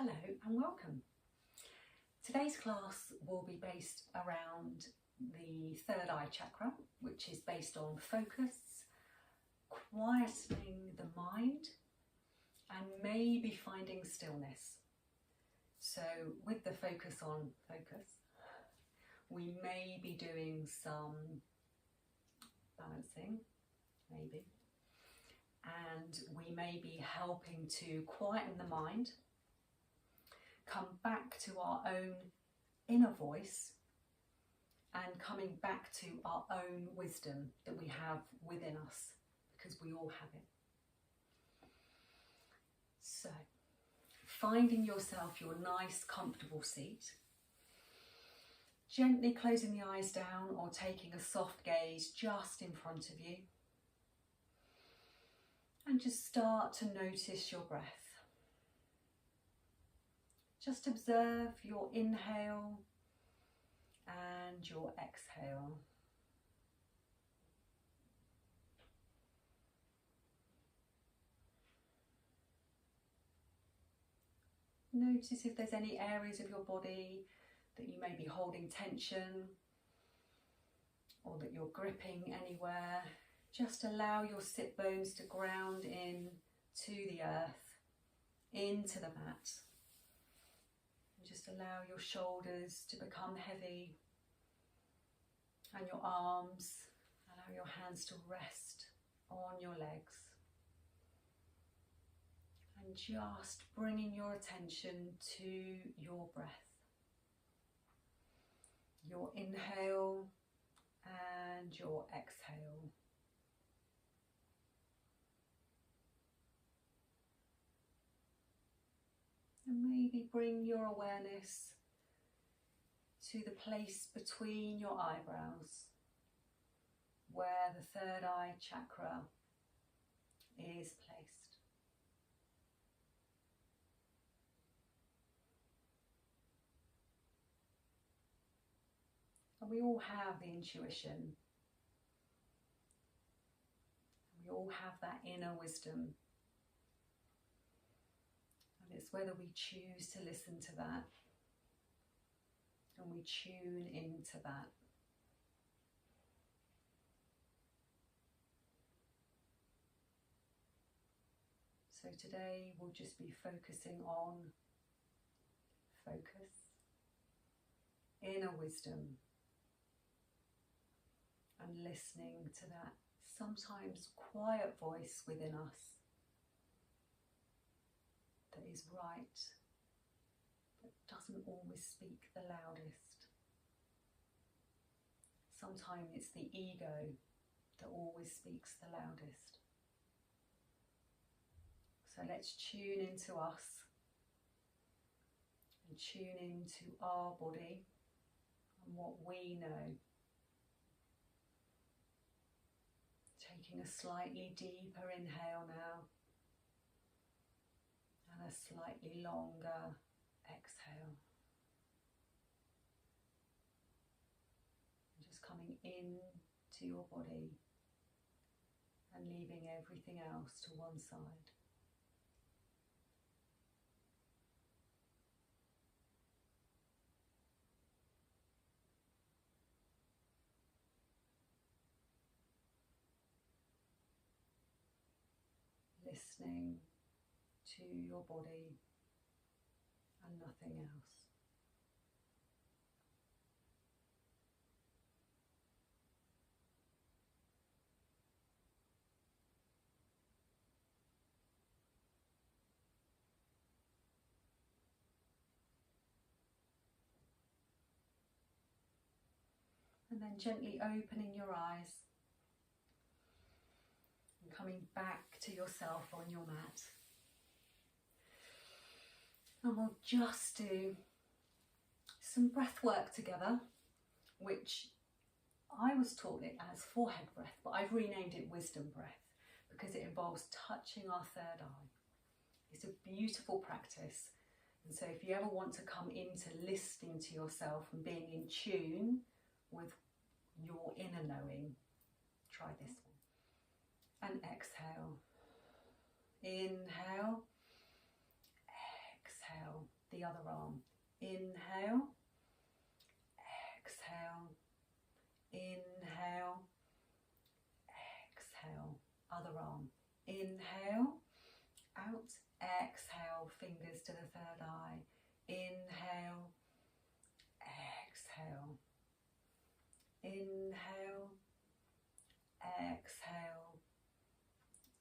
Hello and welcome. Today's class will be based around the third eye chakra, which is based on focus, quietening the mind, and maybe finding stillness. So with the focus on focus, we may be doing some balancing, maybe, and we may be helping to quieten the mind, come back to our own inner voice, and coming back to our own wisdom that we have within us, because we all have it. So, finding yourself your nice, comfortable seat, gently closing the eyes down or taking a soft gaze just in front of you, and just start to notice your breath. Just observe your inhale and your exhale. Notice if there's any areas of your body that you may be holding tension or that you're gripping anywhere. Just allow your sit bones to ground in to the earth, into the mat. Just allow your shoulders to become heavy and your arms, allow your hands to rest on your legs. And just bringing your attention to your breath. Your inhale and your exhale. And maybe bring your awareness to the place between your eyebrows, where the third eye chakra is placed. And we all have the intuition. We all have that inner wisdom. It's whether we choose to listen to that and we tune into that. So today we'll just be focusing on focus, inner wisdom, and listening to that sometimes quiet voice within us that is right, but doesn't always speak the loudest. Sometimes it's the ego that always speaks the loudest. So let's tune into us and tune into our body and what we know. Taking a slightly deeper inhale now. And a slightly longer exhale. And just coming into your body and leaving everything else to one side. Listening to your body and nothing else. And then gently opening your eyes and coming back to yourself on your mat. And we'll just do some breath work together, which I was taught it as forehead breath, but I've renamed it wisdom breath because it involves touching our third eye. It's a beautiful practice. And so if you ever want to come into listening to yourself and being in tune with your inner knowing, try this one. And exhale. Inhale. Exhale. the other arm. Inhale, exhale, inhale, exhale. Other arm. Inhale, out, exhale, fingers to the third eye. Inhale, exhale, inhale, exhale,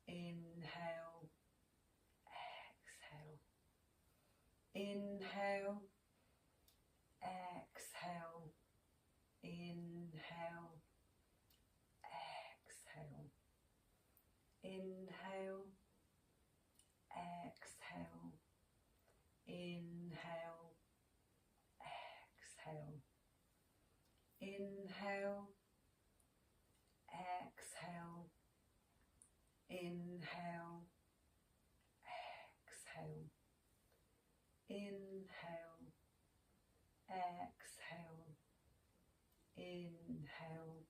inhale, exhale, inhale, exhale, inhale, exhale, inhale, exhale, inhale, exhale, inhale, exhale, inhale, exhale, inhale, exhale, inhale,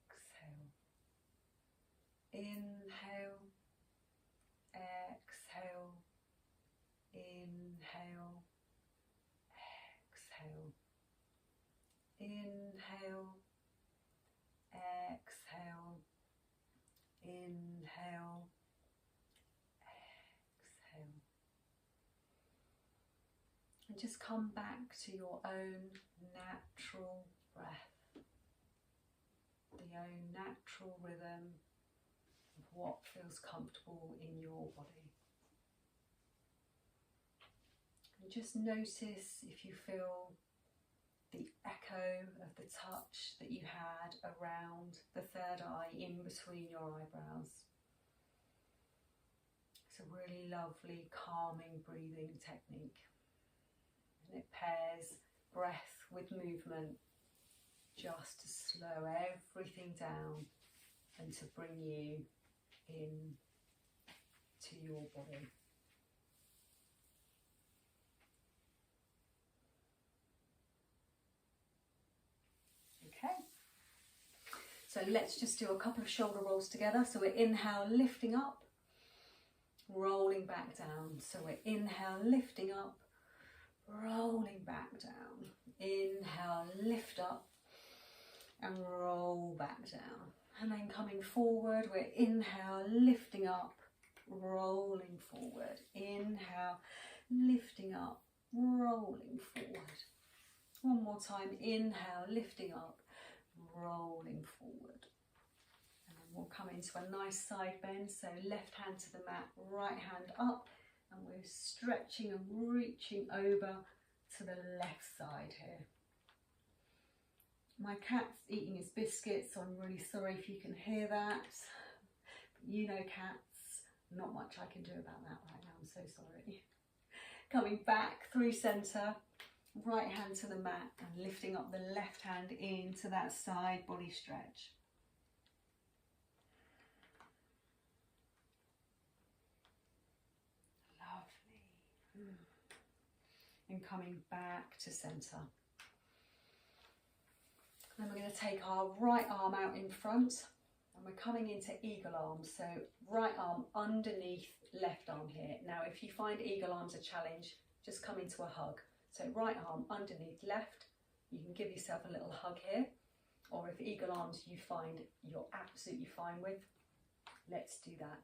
exhale, inhale, exhale, inhale, exhale, inhale, exhale, inhale, exhale. And just come back to your own natural breath, the own natural rhythm of what feels comfortable in your body. And just notice if you feel the echo of the touch that you had around the third eye in between your eyebrows. It's a really lovely calming breathing technique, and it pairs breath with movement just to slow everything down and to bring you in to your body. Okay, so let's just do a couple of shoulder rolls together. So we're inhale, lifting up, rolling back down. So we're inhale, lifting up, rolling back down. Inhale, lift up and roll back down. And then coming forward, we're inhale, lifting up, rolling forward. Inhale, lifting up, rolling forward. One more time, inhale, lifting up, rolling forward. And then we'll come into a nice side bend, so left hand to the mat, right hand up, and we're stretching and reaching over to the left side here. My cat's eating his biscuits, so I'm really sorry if you can hear that. But you know cats, not much I can do about that right now, I'm so sorry. Coming back through centre, right hand to the mat and lifting up the left hand into that side body stretch. Lovely. And coming back to centre. Then we're going to take our right arm out in front and we're coming into eagle arms. So right arm underneath left arm here. Now if you find eagle arms a challenge, just come into a hug. So right arm underneath left, you can give yourself a little hug here, or if eagle arms you find you're absolutely fine with, let's do that.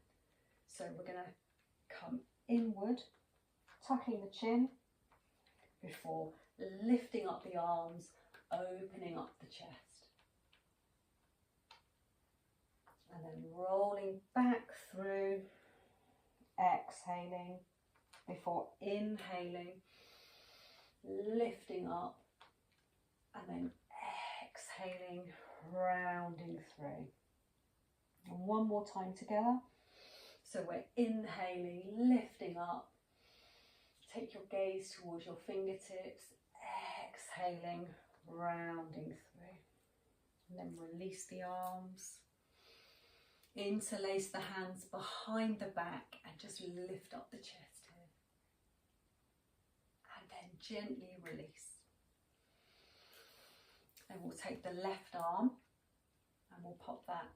So we're going to come inward, tucking the chin before lifting up the arms, opening up the chest. And then rolling back through, exhaling before inhaling, lifting up, and then exhaling, rounding through. And one more time together. So we're inhaling, lifting up. Take your gaze towards your fingertips, exhaling, rounding through. And then release the arms. Interlace the hands behind the back and just lift up the chest here. And then gently release. Then we'll take the left arm and we'll pop that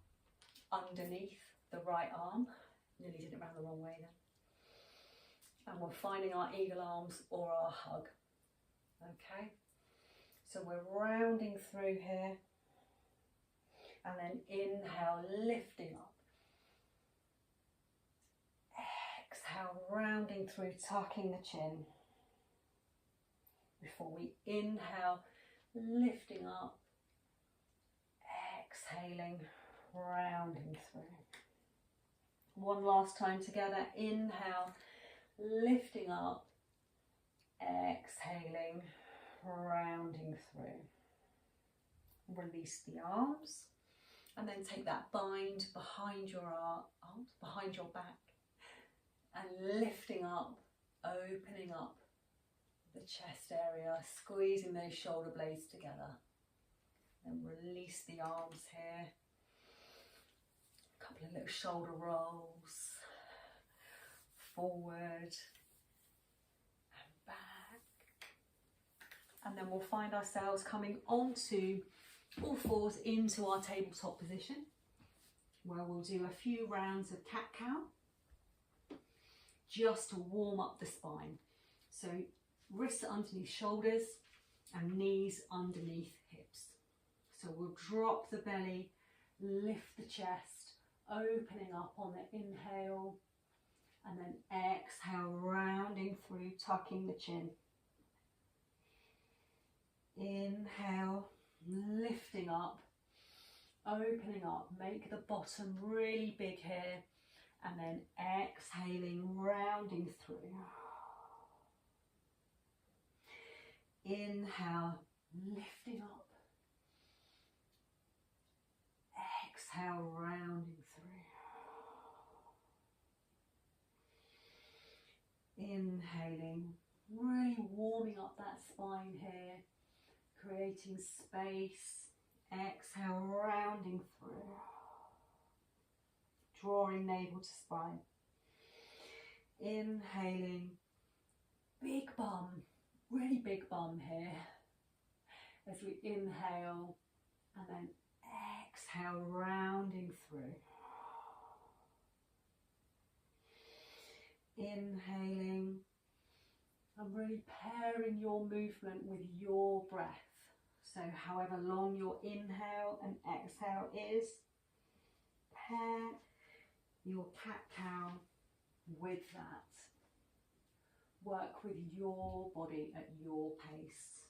underneath the right arm. Nearly did it round the wrong way then. And we're finding our eagle arms or our hug. Okay, so we're rounding through here, and then inhale, lifting up. Exhale, rounding through, tucking the chin. Before we inhale, lifting up, exhaling, rounding through. One last time together, inhale, lifting up, exhaling, rounding through. Release the arms, and then take that bind behind your arms, behind your back, and lifting up, opening up the chest area, squeezing those shoulder blades together. And release the arms here. A couple of little shoulder rolls, forward and back. And then we'll find ourselves coming onto all fours into our tabletop position, where we'll do a few rounds of cat-cow, just to warm up the spine. So wrists underneath shoulders and knees underneath hips. So we'll drop the belly, lift the chest, opening up on the inhale, and then exhale, rounding through, tucking the chin. Inhale, lifting up, opening up, make the bottom really big here, and then exhaling, rounding through. Inhale, lifting up. Exhale, rounding through. Inhaling, really warming up that spine here, creating space. Exhale, rounding through. Drawing navel to spine. Inhaling, big bum, really big bum here. As we inhale and then exhale, rounding through. Inhaling and really pairing your movement with your breath. So however long your inhale and exhale is, pair your cat-cow with that. Work with your body at your pace.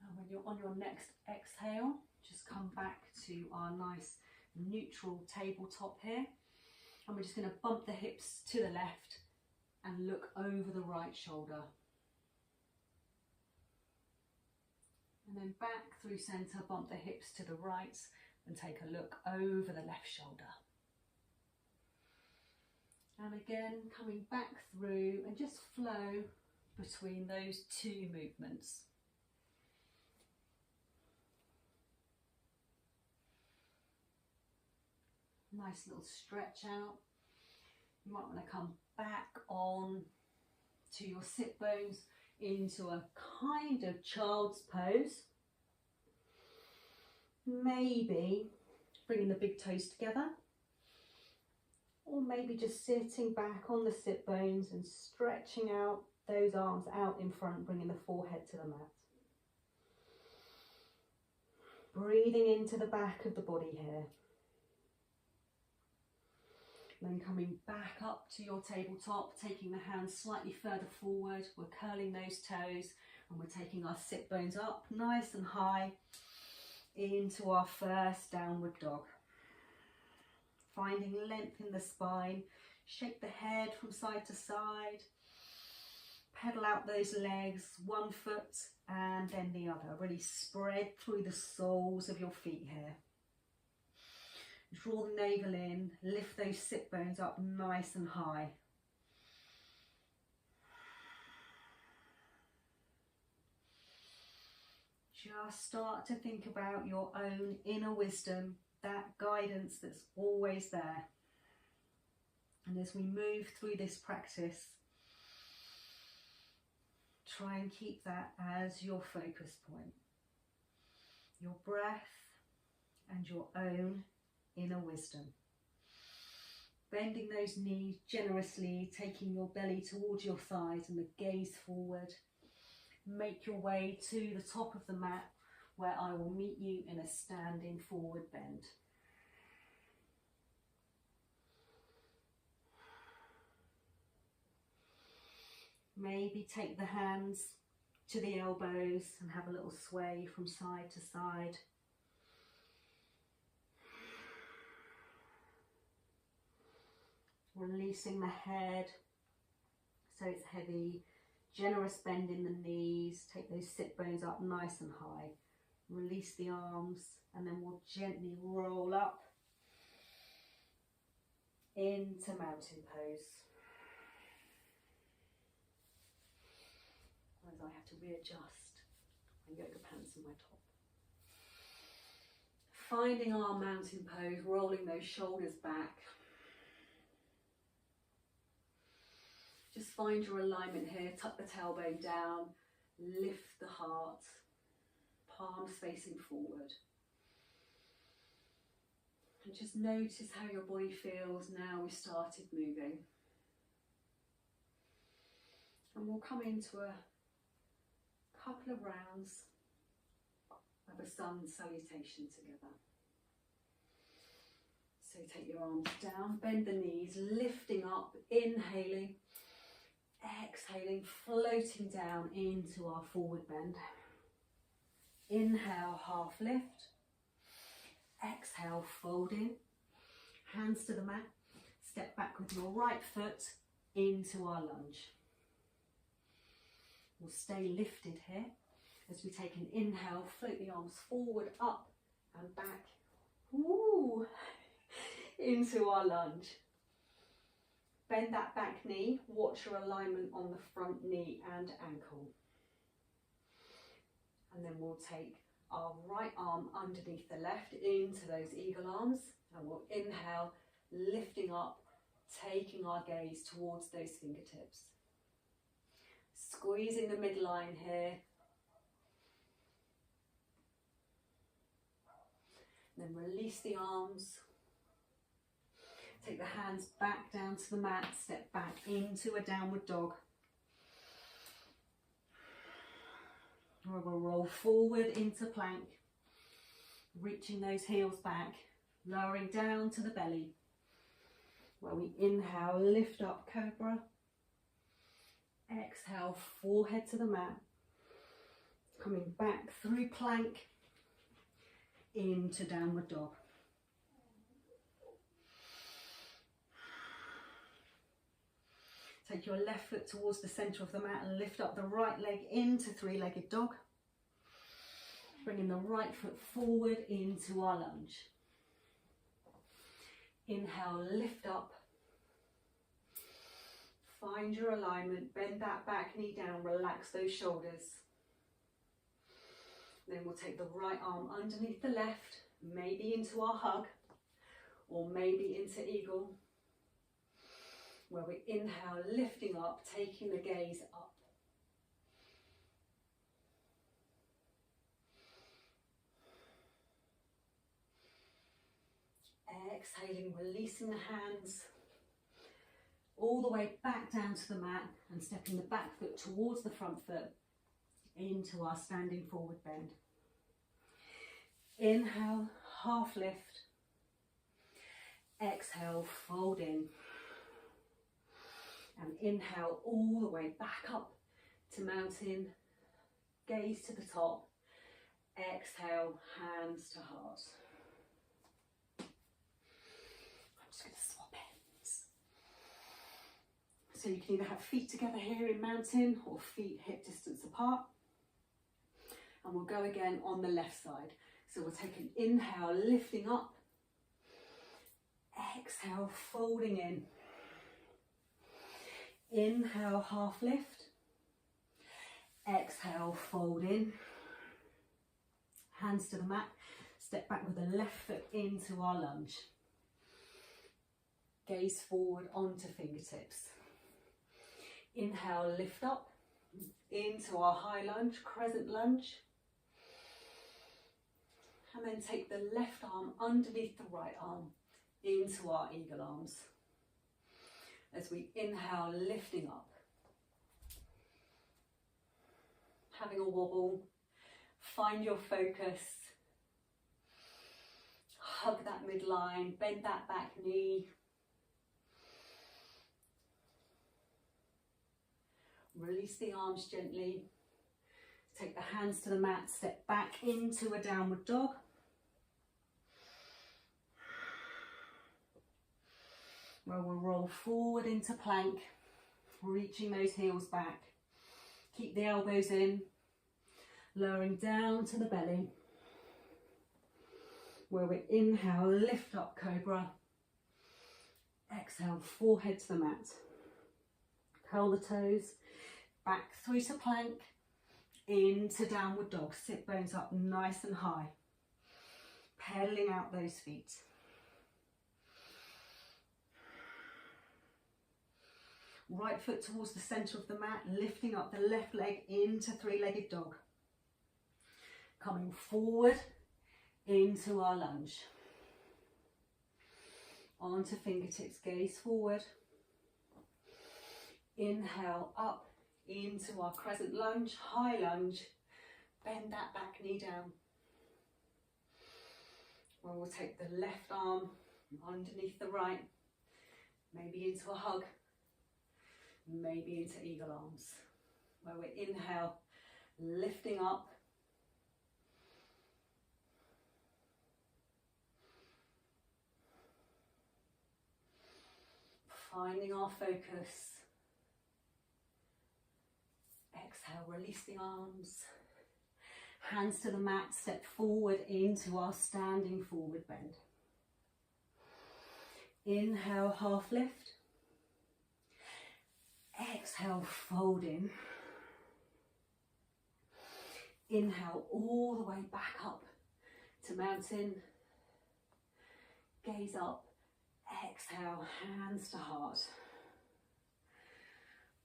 And when you're on your next exhale, just come back to our nice neutral tabletop here. And we're just going to bump the hips to the left and look over the right shoulder. And then back through centre, bump the hips to the right and take a look over the left shoulder. And again, coming back through and just flow between those two movements. Nice little stretch out. You might want to come back on to your sit bones into a kind of child's pose. Maybe bringing the big toes together, or maybe just sitting back on the sit bones and stretching out those arms out in front, bringing the forehead to the mat. Breathing into the back of the body here. Then coming back up to your tabletop, taking the hands slightly further forward. We're curling those toes and we're taking our sit bones up nice and high into our first downward dog. Finding length in the spine, shake the head from side to side, pedal out those legs, one foot and then the other. Really spread through the soles of your feet here. Draw the navel in, lift those sit bones up nice and high. Just start to think about your own inner wisdom, that guidance that's always there. And as we move through this practice, try and keep that as your focus point. Your breath and your own inner wisdom. Bending those knees generously, taking your belly towards your thighs and the gaze forward. Make your way to the top of the mat where I will meet you in a standing forward bend. Maybe take the hands to the elbows and have a little sway from side to side. Releasing the head so it's heavy. Generous bend in the knees. Take those sit bones up nice and high. Release the arms and then we'll gently roll up into mountain pose. As I have to readjust my yoga pants and my top. Finding our mountain pose, rolling those shoulders back. Just find your alignment here, tuck the tailbone down, lift the heart, palms facing forward. And just notice how your body feels now we've started moving. And we'll come into a couple of rounds of a sun salutation together. So take your arms down, bend the knees, lifting up, inhaling. Exhaling, floating down into our forward bend. Inhale, half lift. Exhale, folding. Hands to the mat. Step back with your right foot into our lunge. We'll stay lifted here as we take an inhale, float the arms forward, up and back. Woo! Into our lunge. Bend that back knee, watch your alignment on the front knee and ankle. And then we'll take our right arm underneath the left into those eagle arms. And we'll inhale, lifting up, taking our gaze towards those fingertips. Squeezing the midline here. Then release the arms. Take the hands back down to the mat, step back into a downward dog. We'll roll forward into plank, reaching those heels back, lowering down to the belly. Where we inhale, lift up, cobra. Exhale, forehead to the mat. Coming back through plank into downward dog. Take your left foot towards the centre of the mat and lift up the right leg into three-legged dog. Bringing the right foot forward into our lunge. Inhale, lift up. Find your alignment, bend that back knee down, relax those shoulders. Then we'll take the right arm underneath the left, maybe into our hug, or maybe into eagle. Where we inhale, lifting up, taking the gaze up. Exhaling, releasing the hands all the way back down to the mat and stepping the back foot towards the front foot into our standing forward bend. Inhale, half lift. Exhale, fold in. And inhale all the way back up to mountain, gaze to the top. Exhale, hands to heart. I'm just going to swap ends. So you can either have feet together here in mountain or feet hip distance apart. And we'll go again on the left side. So we'll take an inhale, lifting up. Exhale, folding in. Inhale, half lift. Exhale, fold in. Hands to the mat. Step back with the left foot into our lunge. Gaze forward onto fingertips. Inhale, lift up into our high lunge, crescent lunge. And then take the left arm underneath the right arm into our eagle arms. As we inhale, lifting up. Having a wobble, find your focus. Hug that midline, bend that back knee. Release the arms gently. Take the hands to the mat, step back into a downward dog. Where we'll roll forward into plank, reaching those heels back. Keep the elbows in, lowering down to the belly. Where we inhale, lift up cobra. Exhale, forehead to the mat. Curl the toes, back through to plank, into downward dog. Sit bones up nice and high. Pedaling out those feet. Right foot towards the centre of the mat, lifting up the left leg into three-legged dog. Coming forward into our lunge. Onto fingertips, gaze forward. Inhale up into our crescent lunge, high lunge. Bend that back knee down. Well, we'll take the left arm underneath the right, maybe into a hug. Maybe into eagle arms, where we inhale, lifting up. Finding our focus. Exhale, release the arms. Hands to the mat, step forward into our standing forward bend. Inhale, half lift. Exhale, fold in. Inhale all the way back up to mountain. Gaze up. Exhale, hands to heart.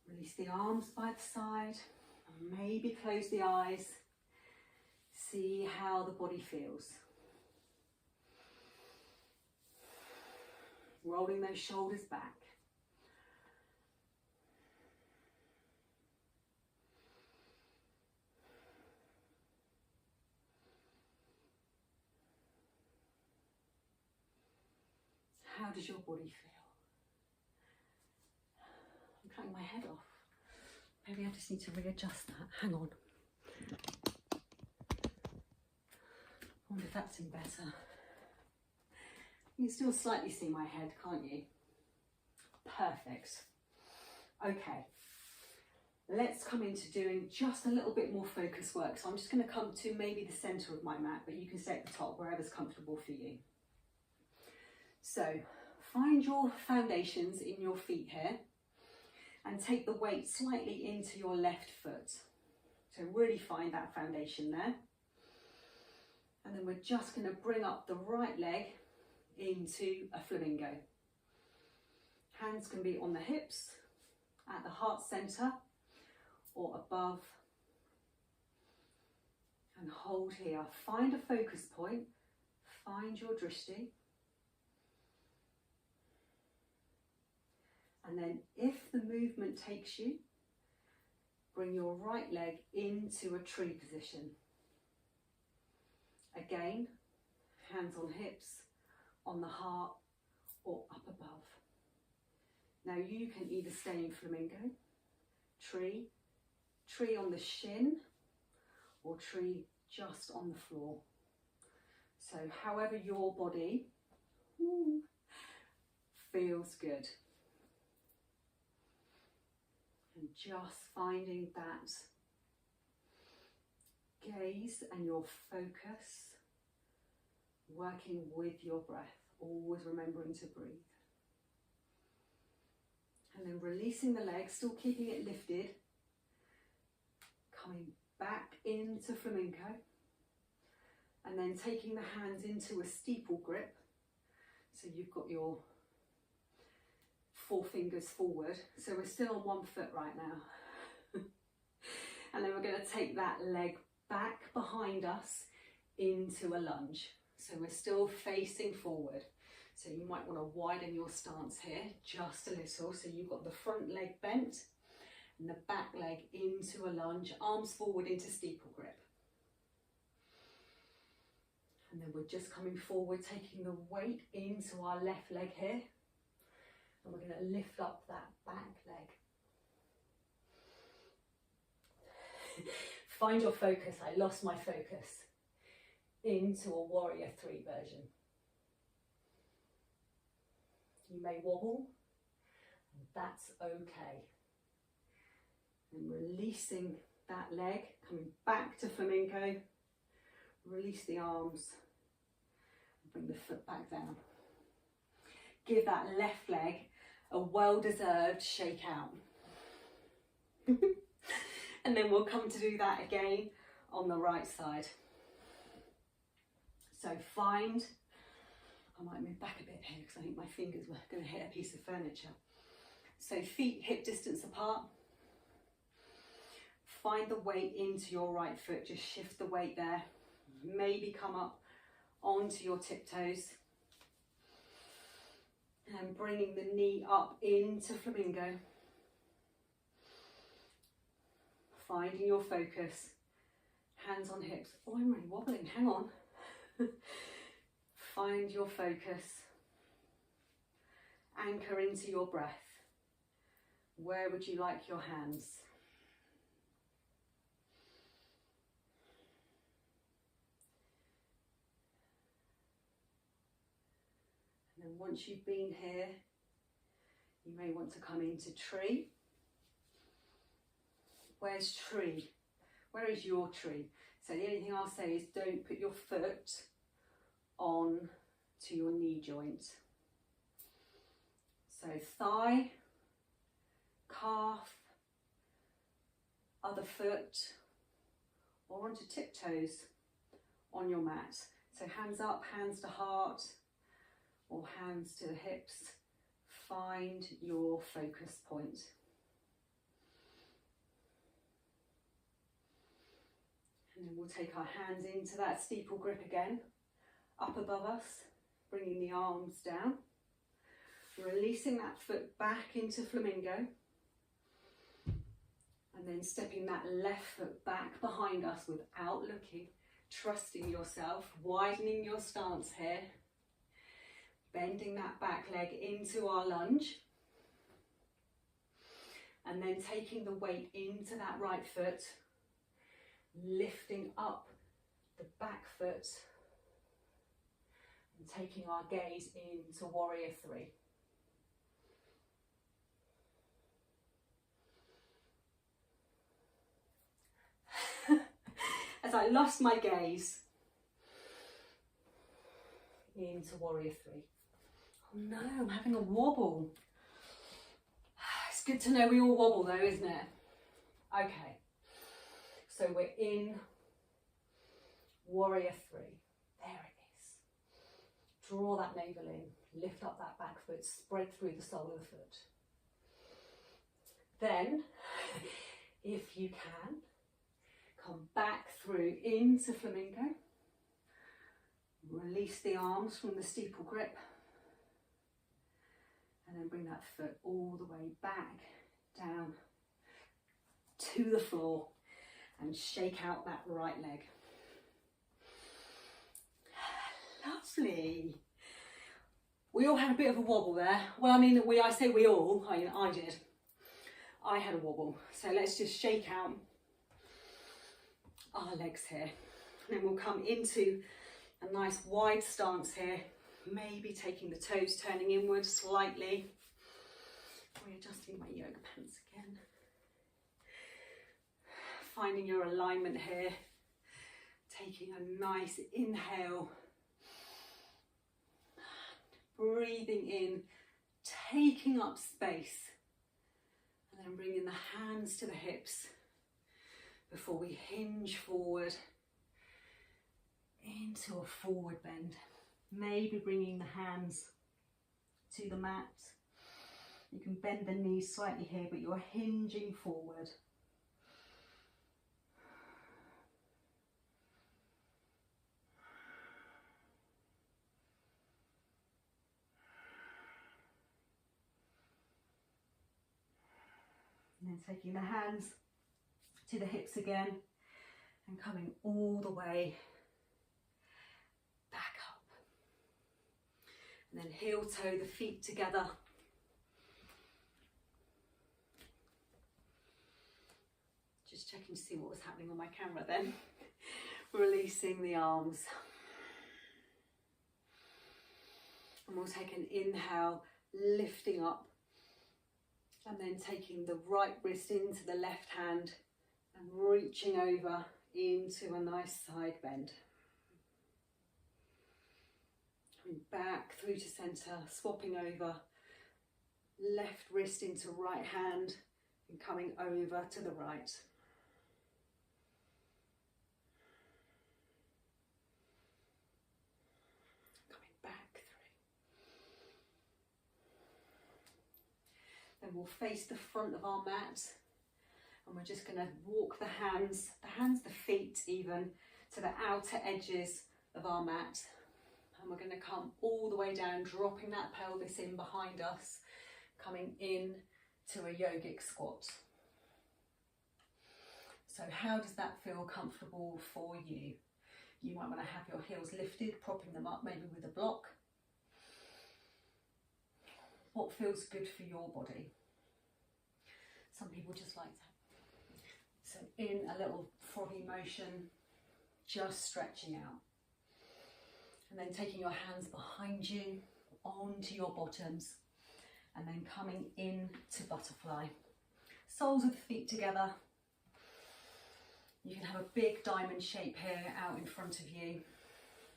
Release the arms by the side. Maybe close the eyes. See how the body feels. Rolling those shoulders back. How does your body feel? I'm cutting my head off. Maybe I just need to readjust that. Hang on. I wonder if that's any better. You can still slightly see my head, can't you? Perfect. Okay. Let's come into doing just a little bit more focus work. So I'm just going to come to maybe the centre of my mat, but you can stay at the top, wherever's comfortable for you. So find your foundations in your feet here and take the weight slightly into your left foot. So really find that foundation there. And then we're just going to bring up the right leg into a flamingo. Hands can be on the hips, at the heart centre or above. And hold here. Find a focus point. Find your drishti. And then if the movement takes you, bring your right leg into a tree position. Again, hands on hips, on the heart or up above. Now you can either stay in flamingo, tree, tree on the shin or tree just on the floor. So however your body feels good. And just finding that gaze and your focus, working with your breath, always remembering to breathe. And then releasing the legs, still keeping it lifted, coming back into flamingo, and then taking the hands into a steeple grip. So you've got your 4 fingers forward, so we're still on 1 foot right now. And then we're going to take that leg back behind us into a lunge. So we're still facing forward. So you might want to widen your stance here just a little. So you've got the front leg bent and the back leg into a lunge, arms forward into steeple grip. And then we're just coming forward, taking the weight into our left leg here. And we're going to lift up that back leg. Find your focus. I lost my focus. Into a warrior 3 version. You may wobble, and that's okay. And releasing that leg, coming back to flamingo. Release the arms, and bring the foot back down. Give that left leg a well-deserved shake out. And then we'll come to do that again on the right side. So find, I might move back a bit here because I think my fingers were going to hit a piece of furniture. So feet hip distance apart. Find the weight into your right foot, just shift the weight there. Maybe come up onto your tiptoes. And bringing the knee up into flamingo. Finding your focus. Hands on hips. Oh, I'm really wobbling, hang on. Find your focus. Anchor into your breath. Where would you like your hands? And then once you've been here, you may want to come into tree. Where's tree? Where is your tree? So the only thing I'll say is don't put your foot on to your knee joint. So thigh, calf, other foot, or onto tiptoes on your mat. So hands up, hands to heart, or hands to the hips. Find your focus point. And then we'll take our hands into that steeple grip again, up above us, bringing the arms down, releasing that foot back into flamingo, and then stepping that left foot back behind us without looking, trusting yourself, widening your stance here, bending that back leg into our lunge, and then taking the weight into that right foot, lifting up the back foot and taking our gaze into warrior 3. As I lost my gaze into warrior 3. Oh no, I'm having a wobble. It's good to know we all wobble though, isn't it? Okay. So we're in warrior 3. There it is. Draw that navel in, lift up that back foot, spread through the sole of the foot. Then, if you can, come back through into flamingo. Release the arms from the steeple grip. And then bring that foot all the way back, down to the floor. And shake out that right leg. Lovely. We all had a bit of a wobble there. Well, I mean, I say we all, I did. I had a wobble. So let's just shake out our legs here. And then we'll come into a nice wide stance here. Maybe taking the toes, turning inward slightly. Readjusting my yoga pants again. Finding your alignment here, taking a nice inhale, breathing in, taking up space, and then bringing the hands to the hips before we hinge forward into a forward bend. Maybe bringing the hands to the mat. You can bend the knees slightly here, but you're hinging forward. And then taking the hands to the hips again and coming all the way back up. And then heel toe the feet together. Just checking to see what was happening on my camera then. Releasing the arms. And we'll take an inhale, lifting up, and then taking the right wrist into the left hand and reaching over into a nice side bend. Coming back through to centre, swapping over, left wrist into right hand and coming over to the right. Then we'll face the front of our mat and we're just going to walk the hands, the feet even, to the outer edges of our mat. And we're going to come all the way down, dropping that pelvis in behind us, coming in to a yogic squat. So how does that feel comfortable for you? You might want to have your heels lifted, propping them up maybe with a block. What feels good for your body? Some people just like that. So in a little froggy motion, just stretching out. And then taking your hands behind you, onto your bottoms, and then coming in to butterfly. Soles of the feet together. You can have a big diamond shape here out in front of you,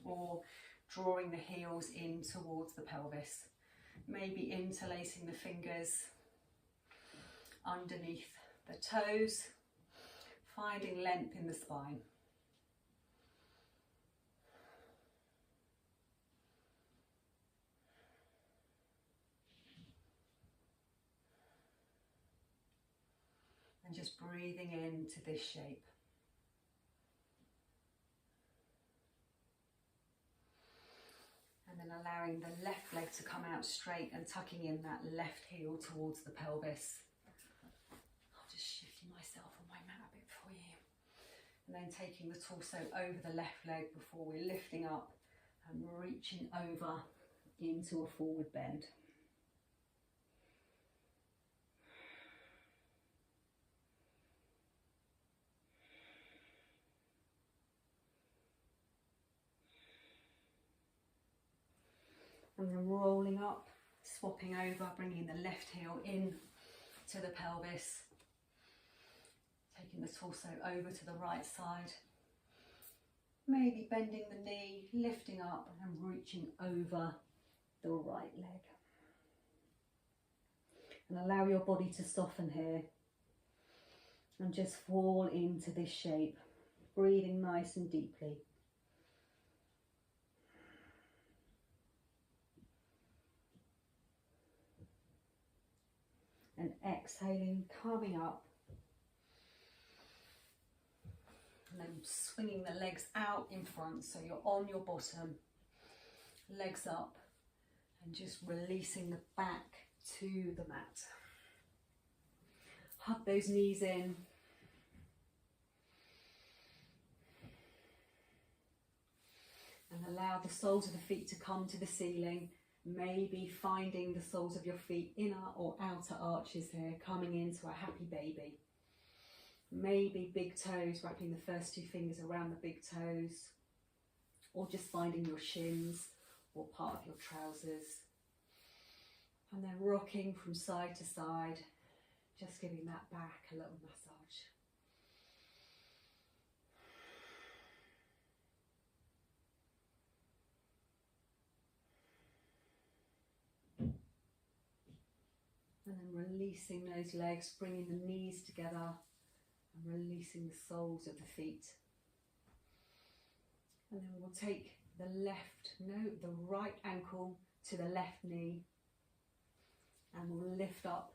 or drawing the heels in towards the pelvis. Maybe interlacing the fingers underneath the toes, finding length in the spine. And just breathing into this shape. And then allowing the left leg to come out straight and tucking in that left heel towards the pelvis. I'll just shift myself on my mat a bit for you. And then taking the torso over the left leg before we're lifting up and reaching over into a forward bend. And then rolling up, swapping over, bringing the left heel in to the pelvis. Taking the torso over to the right side. Maybe bending the knee, lifting up and reaching over the right leg. And allow your body to soften here. And just fall into this shape, breathing nice and deeply. And exhaling, coming up. And then swinging the legs out in front so you're on your bottom, legs up, and just releasing the back to the mat. Hug those knees in. And allow the soles of the feet to come to the ceiling. Maybe finding the soles of your feet, inner or outer arches here, coming into a happy baby. Maybe big toes, wrapping the first two fingers around the big toes, or just finding your shins or part of your trousers. And then rocking from side to side, just giving that back a little massage. And then releasing those legs, bringing the knees together and releasing the soles of the feet. And then we'll take the right ankle to the left knee and we'll lift up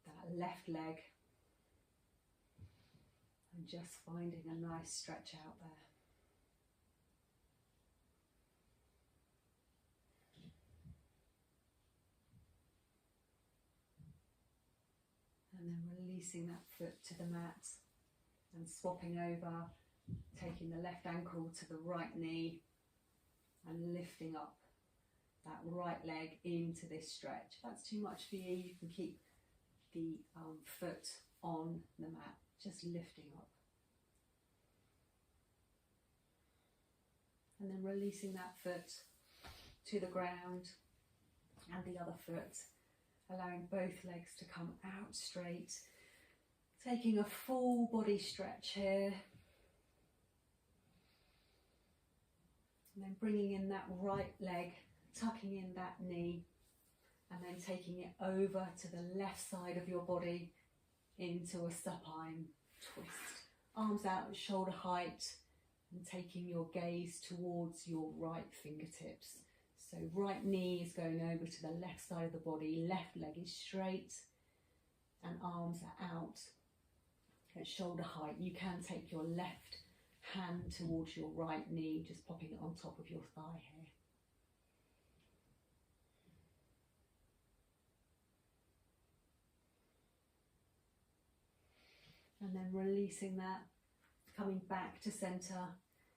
that left leg and just finding a nice stretch out there. releasing that foot to the mat and swapping over, taking the left ankle to the right knee and lifting up that right leg into this stretch. If that's too much for you, you can keep the foot on the mat, just lifting up. And then releasing that foot to the ground and the other foot, allowing both legs to come out straight, taking a full body stretch here. And then bringing in that right leg, tucking in that knee, and then taking it over to the left side of your body into a supine twist. Arms out at shoulder height and taking your gaze towards your right fingertips. So right knee is going over to the left side of the body, left leg is straight and arms are out at shoulder height. You can take your left hand towards your right knee, just popping it on top of your thigh here. And then releasing that, coming back to centre,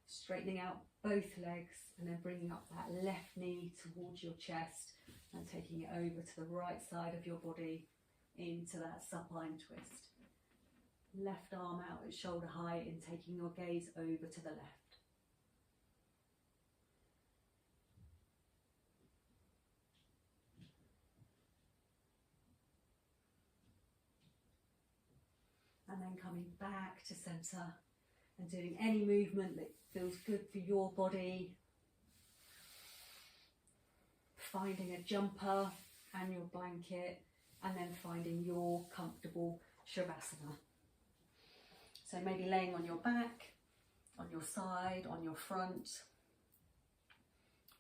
straightening out both legs and then bringing up that left knee towards your chest and taking it over to the right side of your body into that supine twist. Left arm out at shoulder height and taking your gaze over to the left. And then coming back to centre and doing any movement that feels good for your body. Finding a jumper and your blanket and then finding your comfortable Shavasana. So maybe laying on your back, on your side, on your front.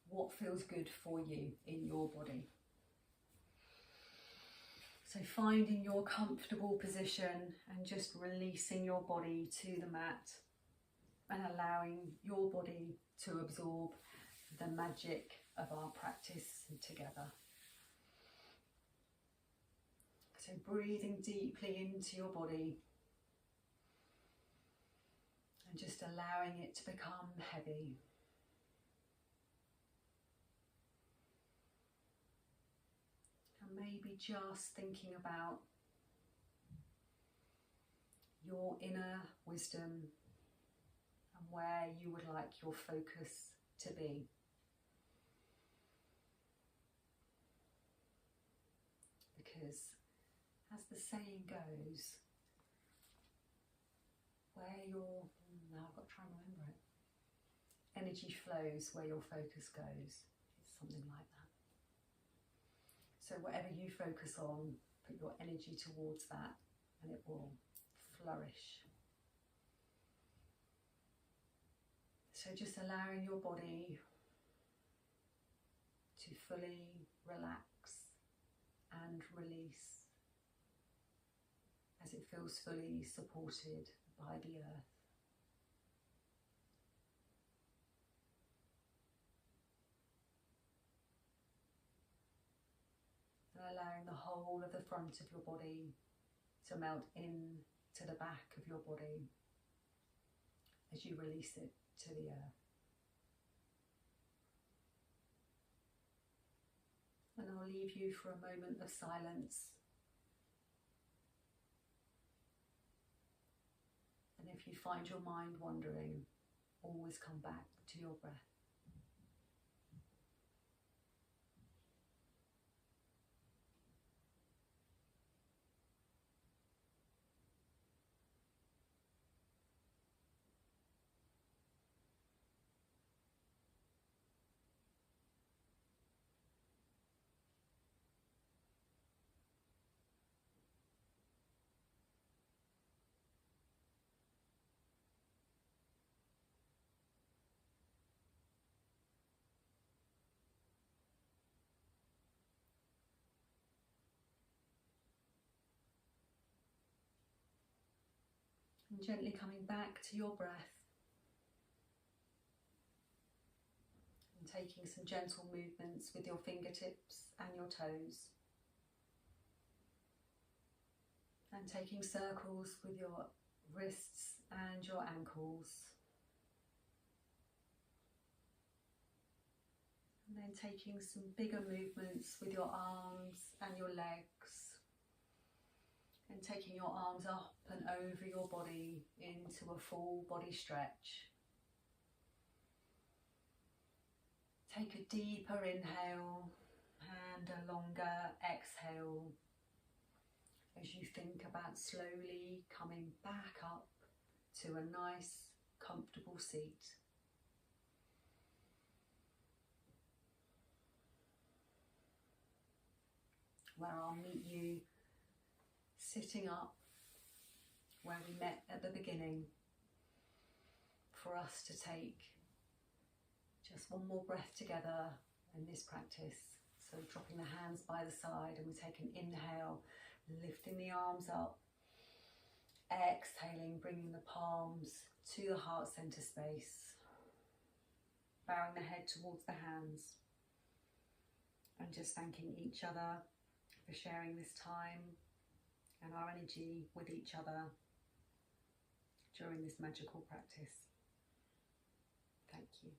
What feels good for you in your body? So finding your comfortable position and just releasing your body to the mat and allowing your body to absorb the magic of our practice together. So breathing deeply into your body and just allowing it to become heavy. And maybe just thinking about your inner wisdom and where you would like your focus to be. Because as the saying goes, where your, now I've got to try and remember it, energy flows where your focus goes. It's something like that. So whatever you focus on, put your energy towards that and it will flourish. So just allowing your body to fully relax and release as it feels fully supported by the earth. And allowing the whole of the front of your body to melt in to the back of your body as you release it to the earth. And I'll leave you for a moment of silence. And if you find your mind wandering, always come back to your breath. And gently coming back to your breath and taking some gentle movements with your fingertips and your toes. And taking circles with your wrists and your ankles. And then taking some bigger movements with your arms and your legs. And taking your arms up and over your body into a full body stretch. Take a deeper inhale and a longer exhale as you think about slowly coming back up to a nice, comfortable seat. Where I'll meet you sitting up where we met at the beginning, for us to take just one more breath together in this practice. So dropping the hands by the side, and we take an inhale, lifting the arms up, exhaling, bringing the palms to the heart center space, bowing the head towards the hands, and just thanking each other for sharing this time and our energy with each other during this magical practice. Thank you.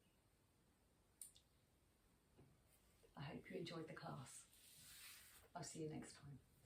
I hope you enjoyed the class. I'll see you next time.